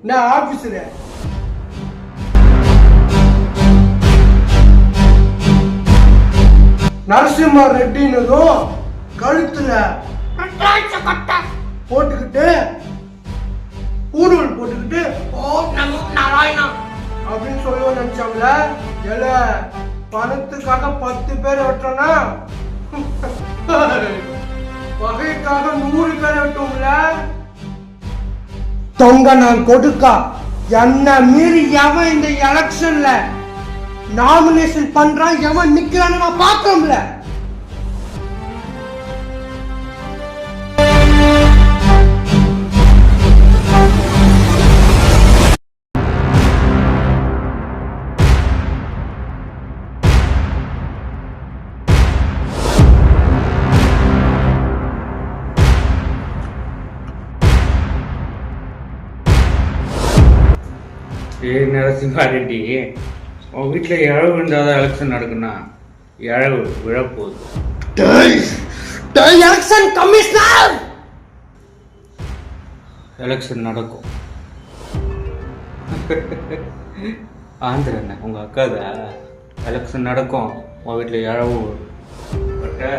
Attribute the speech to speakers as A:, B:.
A: நான் ஆபீஸ்ல நரசிம்ம ரெட்டினதும் கழுத்துல போட்டுக்கிட்டு பூணூல் போட்டுக்கிட்டு ஓ நமோ நாராயணா அப்படின்னு சொல்லுவோம் நினைச்சாங்கள எல பணத்துக்காக 10 பேர் வெட்டோம்னா வகைக்காக 100 பேர் வெட்டுவோம்ல தொங்க நான் கொடுக்கா என்ன மீறி எவன் இந்த எலெக்ஷன்ல நாமினேஷன் பண்றான் எவன் நிக்கிறான்னு நான் பாக்கோம்ல
B: நரசிம்மா ரெட்டி உன் வீட்டில் இழவு விழுந்தாத எலெக்ஷன் நடக்குன்னா இழவு விழப்போகுது.
A: எலெக்ஷன் கமிஷனர்
B: எலெக்ஷன் நடக்கும். ஆந்திரண்ண உங்கள் அக்கா தான் எலெக்ஷன் நடக்கும் உன் வீட்டில் இழவு பட்ட